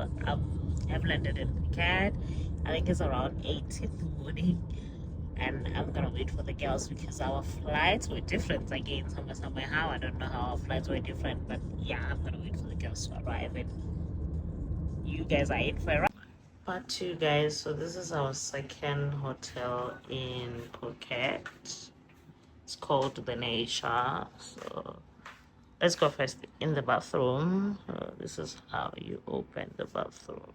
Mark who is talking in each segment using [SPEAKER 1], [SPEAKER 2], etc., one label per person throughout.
[SPEAKER 1] So I've landed in Phuket. I think it's around 8 in the morning, and I'm gonna wait for the girls because our flights were different again. Somewhere how I don't know how our flights were different, but yeah, I'm gonna wait for the girls to arrive, and you guys are in for a ride. Part two, guys. So this is our second hotel in Phuket. It's called the Nature. So let's go first in the bathroom. This is how you open the bathroom.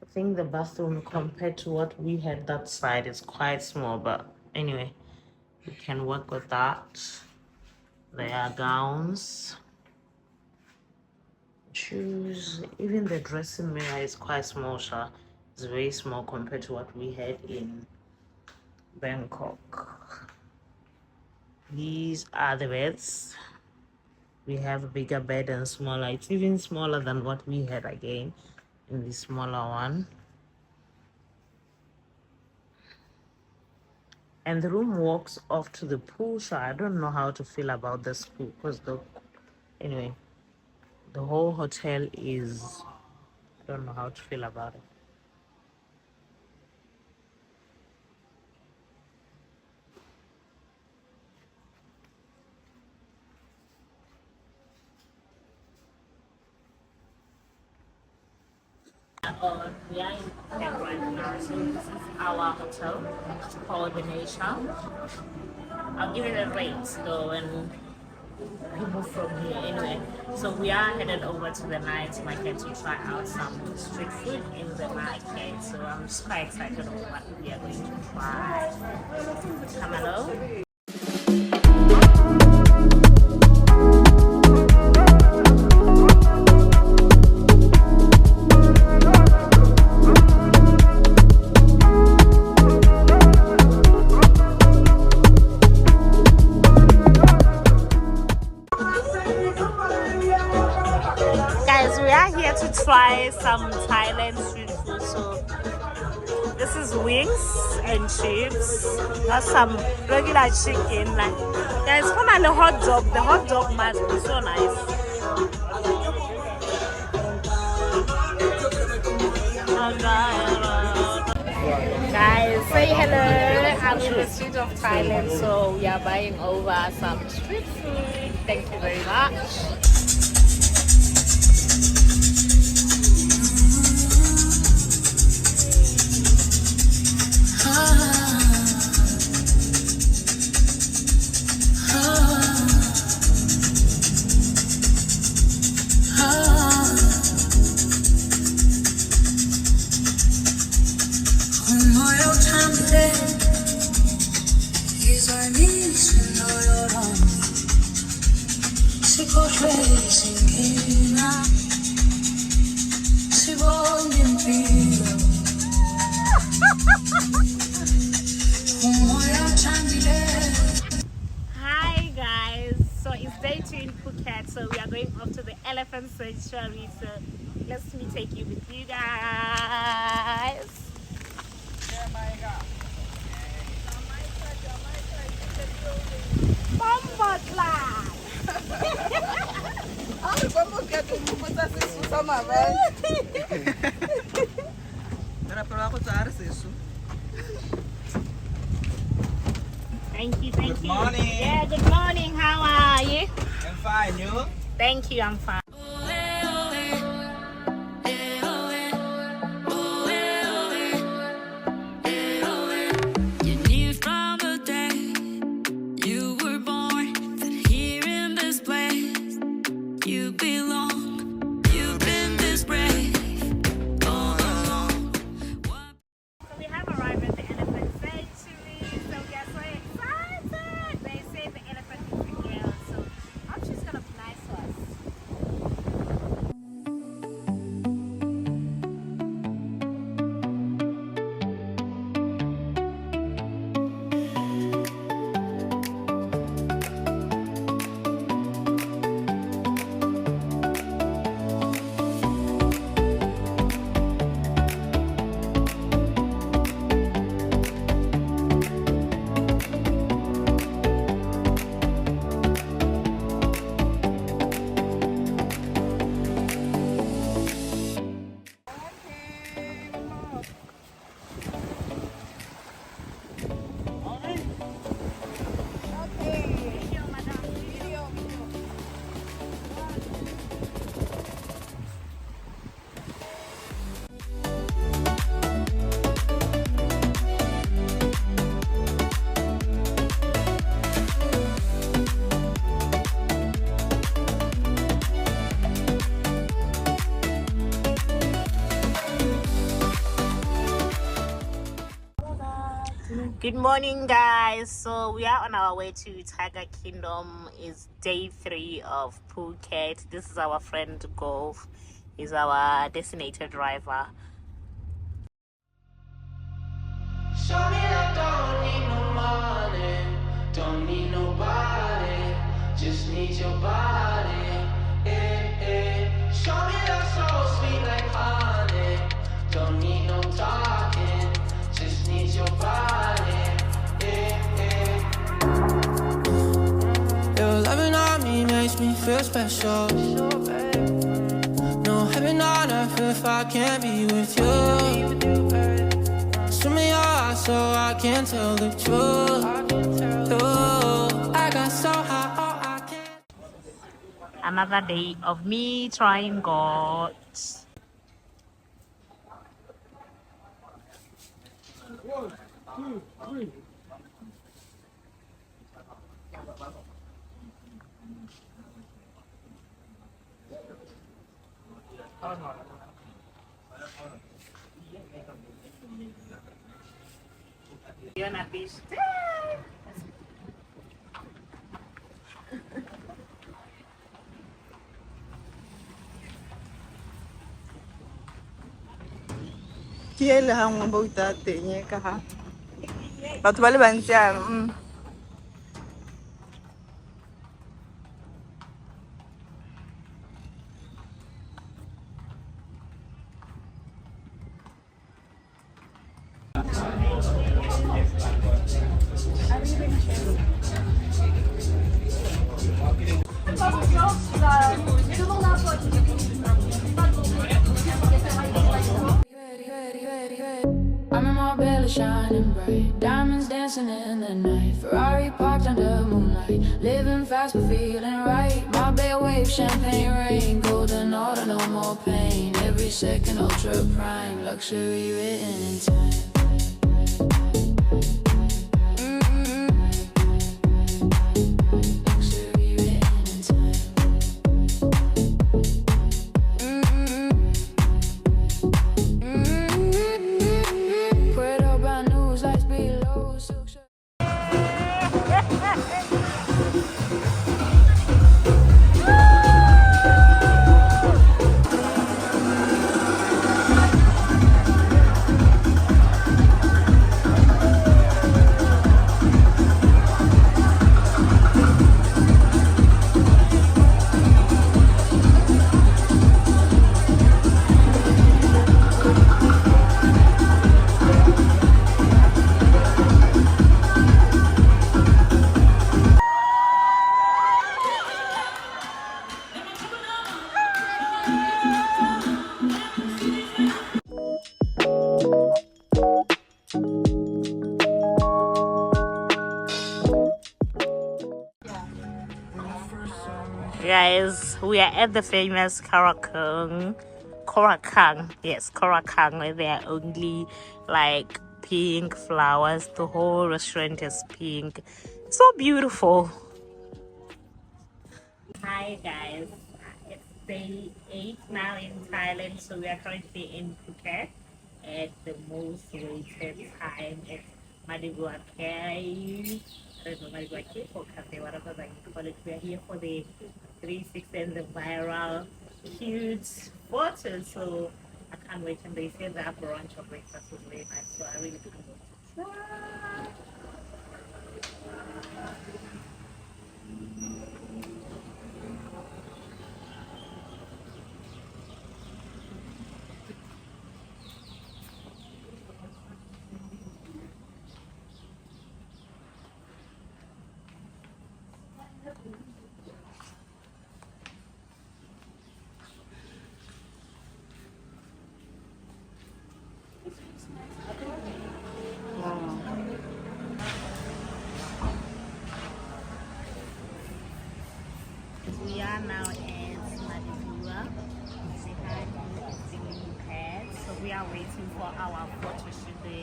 [SPEAKER 1] I think the bathroom compared to what we had that side is quite small, but anyway, we can work with that. There are gowns, shoes, even the dressing mirror is quite small, Sha. It's very small compared to what we had in Bangkok. These are the beds. We have a bigger bed and smaller. It's even smaller than what we had again in the smaller one. And the room walks off to the pool, so I don't know how to feel about this pool because anyway, the whole hotel is, I don't know how to feel about it. We are in Phuket right now, so this is our hotel. It's called the Nation. I'll give it a rate though, and we move from here anyway. So we are headed over to the night market to try out some street food in the market. So I'm just quite excited about what we are going to try. Come along. Try some Thailand street food. So this is wings and chips. That's some regular chicken. Like guys, finally hot dog. The hot dog must be so nice. Guys, say hello. I'm in the street of Thailand, so we are buying over some street food. Thank you very much. Hi guys, so it's day 2 in Phuket, so we are going off to the elephant sanctuary. So let me take you with you guys. Bomba class. Thank you.
[SPEAKER 2] Good morning.
[SPEAKER 1] Yeah, good morning. How are you?
[SPEAKER 2] I'm fine, you?
[SPEAKER 1] Thank you, I'm fine. Good morning, guys. So we are on our way to Tiger Kingdom. It's day 3 of Phuket. This is our friend Golf. He's our designated driver.
[SPEAKER 2] Show me I don't need no money, don't need nobody, just need your body. Show me that so sweet like honey, don't need no talking, just need your body. Your loving on me makes me feel special. No heaven on earth if I can't be with you. Show me your eyes so I can tell the truth. I got so high, oh, I can't.
[SPEAKER 1] Another day of me trying God. YONA Beach.
[SPEAKER 3] Kiela hangwe bo tate ka ha. Batho ba le bantsi a
[SPEAKER 2] I'm in my belly shining bright, diamonds dancing in the night, Ferrari parked under moonlight, living fast but feeling right. My bed wave, champagne rain, golden order, no more pain. Every second ultra prime, luxury written in time.
[SPEAKER 1] Guys, we are at the famous Korakang, yes, Korakang, where there are only like pink flowers. The whole restaurant is pink. So beautiful. Hi guys, it's day 8 now in Thailand, so we are currently in Phuket at the most waited time at Madibua Cave. I don't know, Madibua Cave or Cafe, whatever I call it. We are here for the 360 and the viral huge photos, so I can't wait. And they say that brunch or breakfast was very nice, so I really can't wait to try. We are now at Madibua. Say hi to the pad. So we are waiting for our photo shoot, the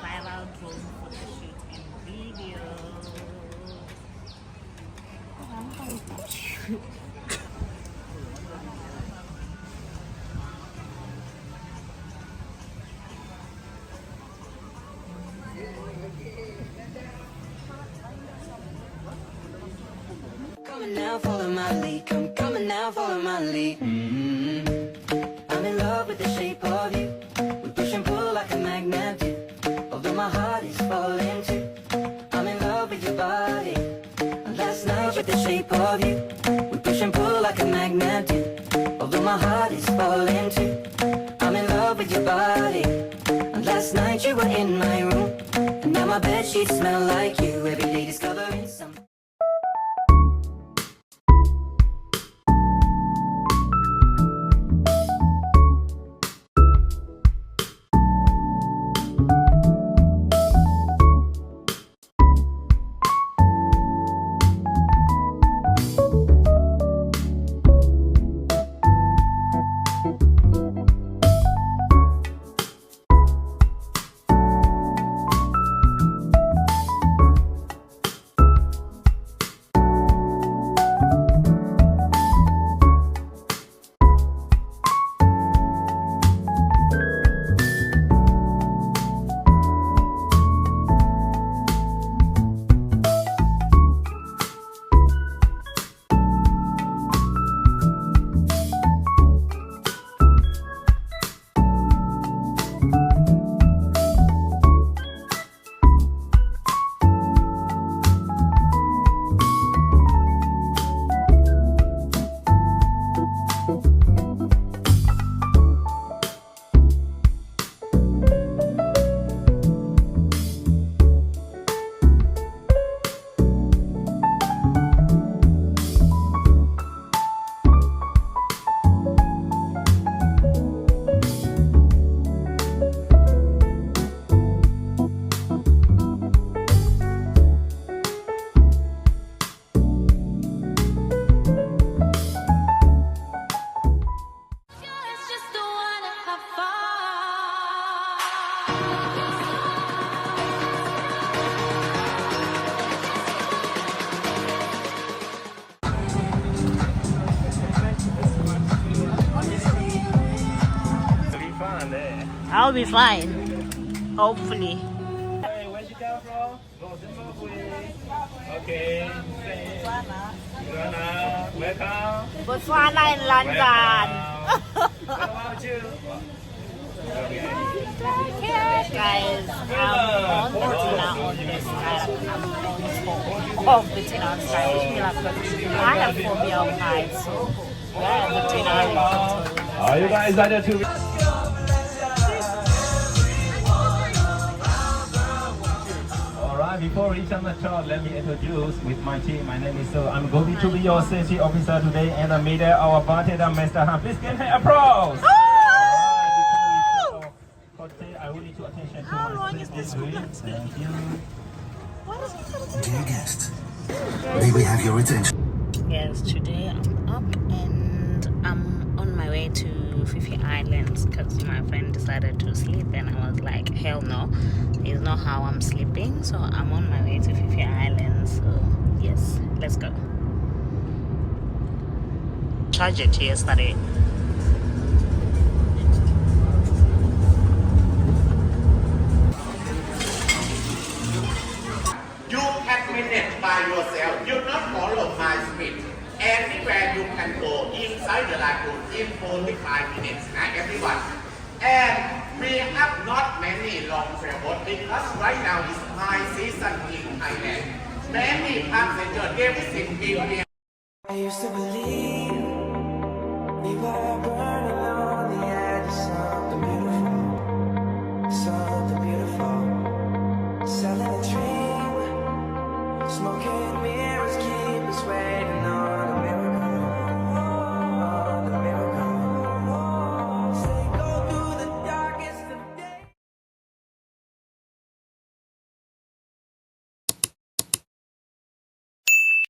[SPEAKER 1] viral drone photo shoot and video.
[SPEAKER 2] now, follow my lead. Come coming now, follow my lead. I'm in love with the shape of you. We push and pull like a magnet do. Although my heart is falling too. I'm in love with your body. Last night with the shape of you. We push and pull like a magnet do. Although my heart is falling too. I'm in love with your body. Last night you were in my room. And now my bedsheets smell like you. Every day discovering something.
[SPEAKER 1] I'll be fine. Hopefully.
[SPEAKER 4] Hey, where'd you come from? Zimbabwe. Okay. Ghana. Welcome.
[SPEAKER 1] Botswana in London.
[SPEAKER 4] What about you? Okay.
[SPEAKER 1] Guys, I'm on the dinner on this side. I'm on the dinner on the side, which means I have phobia of heights. So we're at the dinner.
[SPEAKER 4] Are you guys ready to? Alright, before we reach on the top, let me introduce with my team. My name is I'm going to be your safety officer today, and the middle our bartender, Mr. Han. Please give him applause. I will need your attention to
[SPEAKER 1] How long is this woman?
[SPEAKER 4] Thank you.
[SPEAKER 5] Dear guests, may we have your attention?
[SPEAKER 1] Yes, today I'm up and I'm on my way to Phi Phi Islands because my friend decided to sleep and I was like, hell no, it's not how I'm sleeping. So I'm on my way to Phi Phi Islands. So yes, let's go. Charge it yesterday.
[SPEAKER 6] You can manage by yourself. You not follow my speed. Anywhere you can go inside the lagoon in 45 minutes, everyone. And we have not many long travel because right now is high season in Thailand. Many passengers, everything in here.
[SPEAKER 2] I used to believe